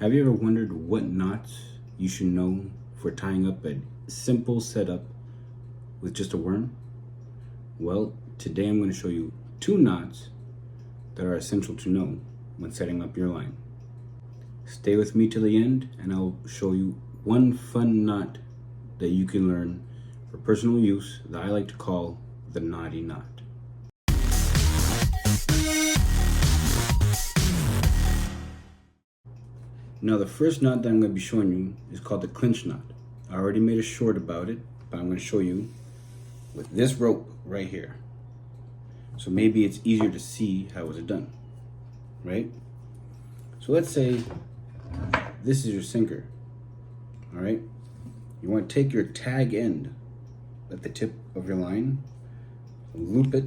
Have you ever wondered what knots you should know for tying up a simple setup with just a worm? Well, today I'm going to show you 2 knots that are essential to know when setting up your line. Stay with me till the end and I'll show you one fun knot that you can learn for personal use that I like to call the knotty knot. Now the first knot that I'm going to be showing you is called the clinch knot. I already made a short about it, but I'm going to show you with this rope right here. So maybe it's easier to see how it's done, right? So let's say this is your sinker, all right? You want to take your tag end at the tip of your line, loop it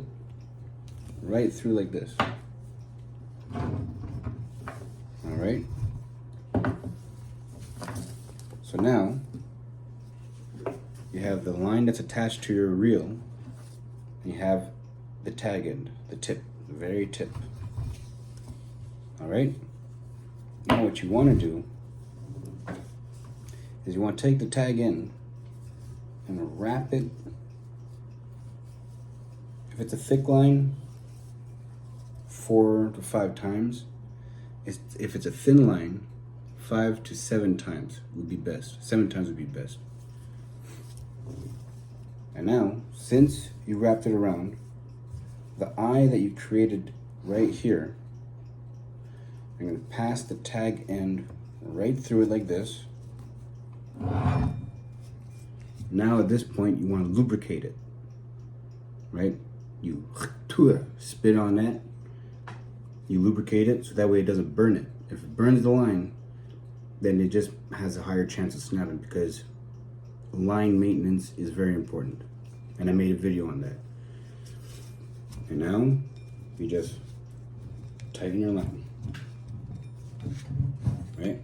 right through like this, all right? So now you have the line that's attached to your reel, and you have the tag end, the tip, the very tip. All right? Now what you want to do is you want to take the tag end and wrap it. If it's a thick line, 4 to 5 times. If it's a thin line, 5 to 7 times would be best. 7 times would be best. And now, since you wrapped it around, the eye that you created right here, I'm going to pass the tag end right through it like this. Now at this point, you want to lubricate it, right? You spit on that, you lubricate it so that way it doesn't burn it. If it burns the line, then it just has a higher chance of snapping, because line maintenance is very important. And I made a video on that. And now you just tighten your line, right?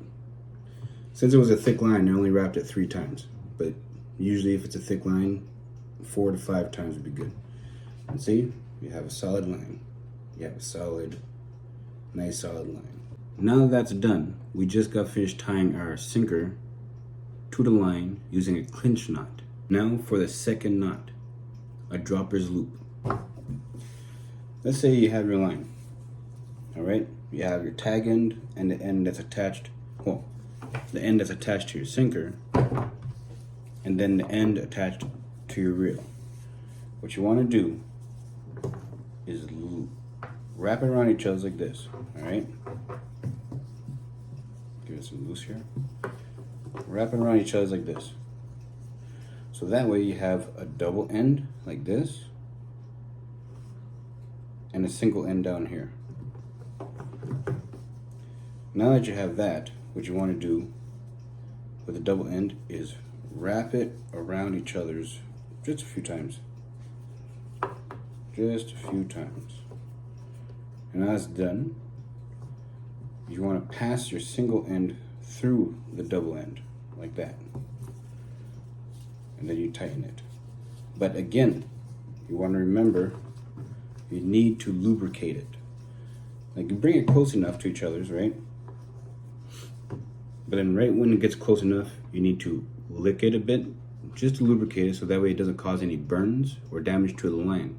Since it was a thick line, I only wrapped it 3 times, but usually if it's a thick line, 4 to 5 times would be good. And see, you have a solid line. You have a solid, nice solid line. Now that that's done, we just got finished tying our sinker to the line using a clinch knot. Now for the second knot, a dropper's loop. Let's say you have your line, all right? You have your tag end and the end that's attached, well, the end that's attached to your sinker, and then the end attached to your reel. What you want to do is wrap it around each other like this, all right? Give it some loose here. Wrap it around each other like this. So that way you have a double end like this and a single end down here. Now that you have that, what you want to do with the double end is wrap it around each other's just a few times. Just a few times. And now it's done, you want to pass your single end through the double end like that, and then you tighten it. But again, you want to remember you need to lubricate it. Like, you bring it close enough to each other's, right? But then right when it gets close enough, you need to lick it a bit just to lubricate it, so that way it doesn't cause any burns or damage to the line.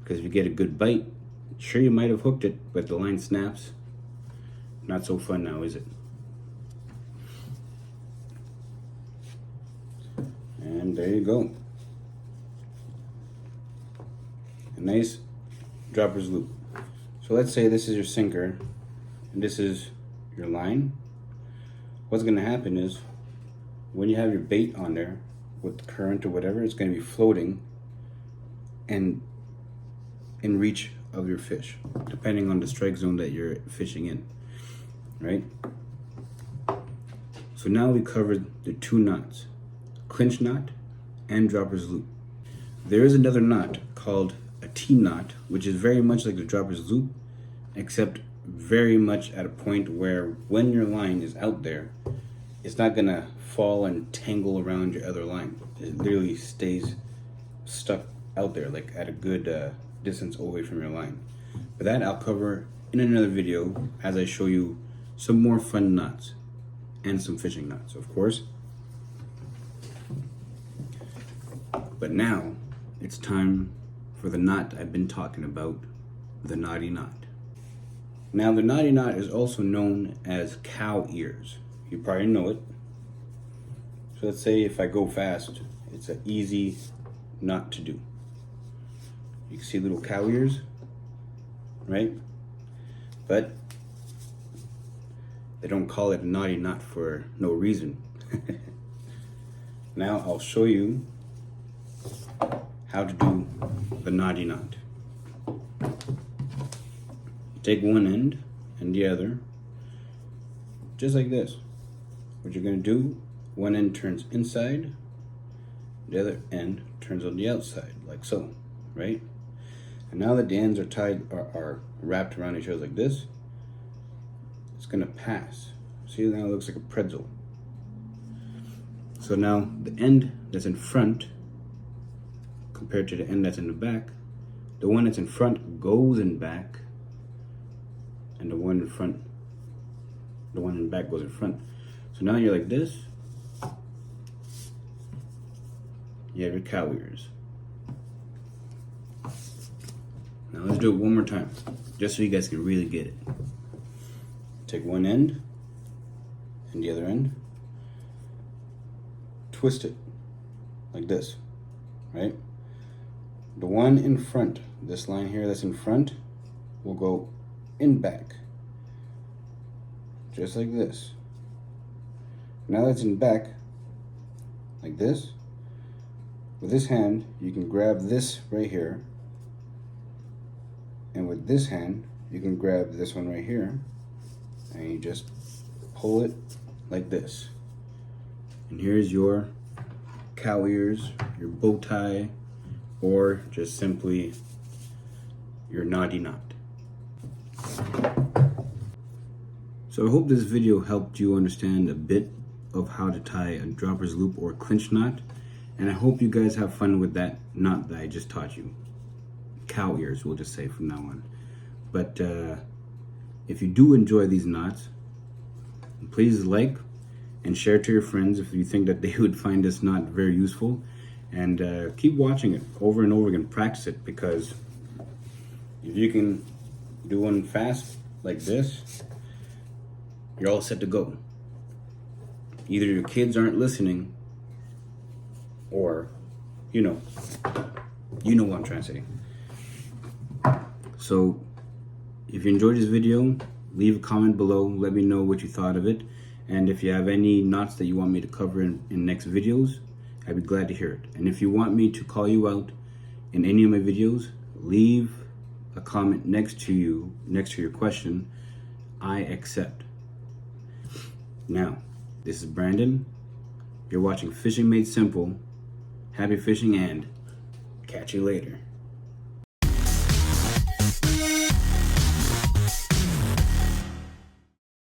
Because if you get a good bite, sure, you might have hooked it, but the line snaps. Not so fun now, is it? And there you go. A nice dropper's loop. So let's say this is your sinker and this is your line. What's going to happen is when you have your bait on there with the current or whatever, it's going to be floating and in reach of your fish, depending on the strike zone that you're fishing in, right? So now we covered the 2 knots, clinch knot and dropper's loop. There is another knot called a T-knot, which is very much like the dropper's loop, except very much at a point where when your line is out there, it's not gonna fall and tangle around your other line. It literally stays stuck out there, like at a good distance away from your line. But that I'll cover in another video as I show you some more fun knots. and some fishing knots, of course. But now it's time for the knot I've been talking about, the knotty knot. Now the knotty knot is also known as cow ears. You probably know it. So let's say if I go fast, it's an easy knot to do. You can see little cow ears, right? But they don't call it a knotty knot for no reason. Now I'll show you how to do the knotty knot. Take one end and the other, just like this. What you're gonna do, one end turns inside, the other end turns on the outside, like so, right? And now that the ends are tied, are wrapped around each other like this, it's gonna pass. See, now it looks like a pretzel. So now the end that's in front compared to the end that's in the back, the one that's in front goes in back, and the one in back goes in front. So now you're like this. You have your cow ears. Now let's do it one more time, just so you guys can really get it. Take one end and the other end, twist it like this, right? The one in front, this line here that's in front, will go in back, just like this. Now that's in back, like this. With this hand, you can grab this right here, and with this hand, you can grab this one right here, and you just pull it like this. And here's your cow ears, your bow tie, or just simply your knotty knot. So I hope this video helped you understand a bit of how to tie a dropper's loop or clinch knot, and I hope you guys have fun with that knot that I just taught you. Cow ears, we'll just say from now on. But if you do enjoy these knots, please like and share to your friends if you think that they would find this knot very useful, and keep watching it over and over again. Practice it, because if you can do one fast like this, you're all set to go. Either your kids aren't listening, or you know what I'm trying to say. So if you enjoyed this video, leave a comment below, let me know what you thought of it, and if you have any knots that you want me to cover in next videos, I'd be glad to hear it. And if you want me to call you out in any of my videos, leave a comment next to your question. I accept. Now, this is Brandon. You're watching Fishing Made Simple. Happy fishing, and catch you later.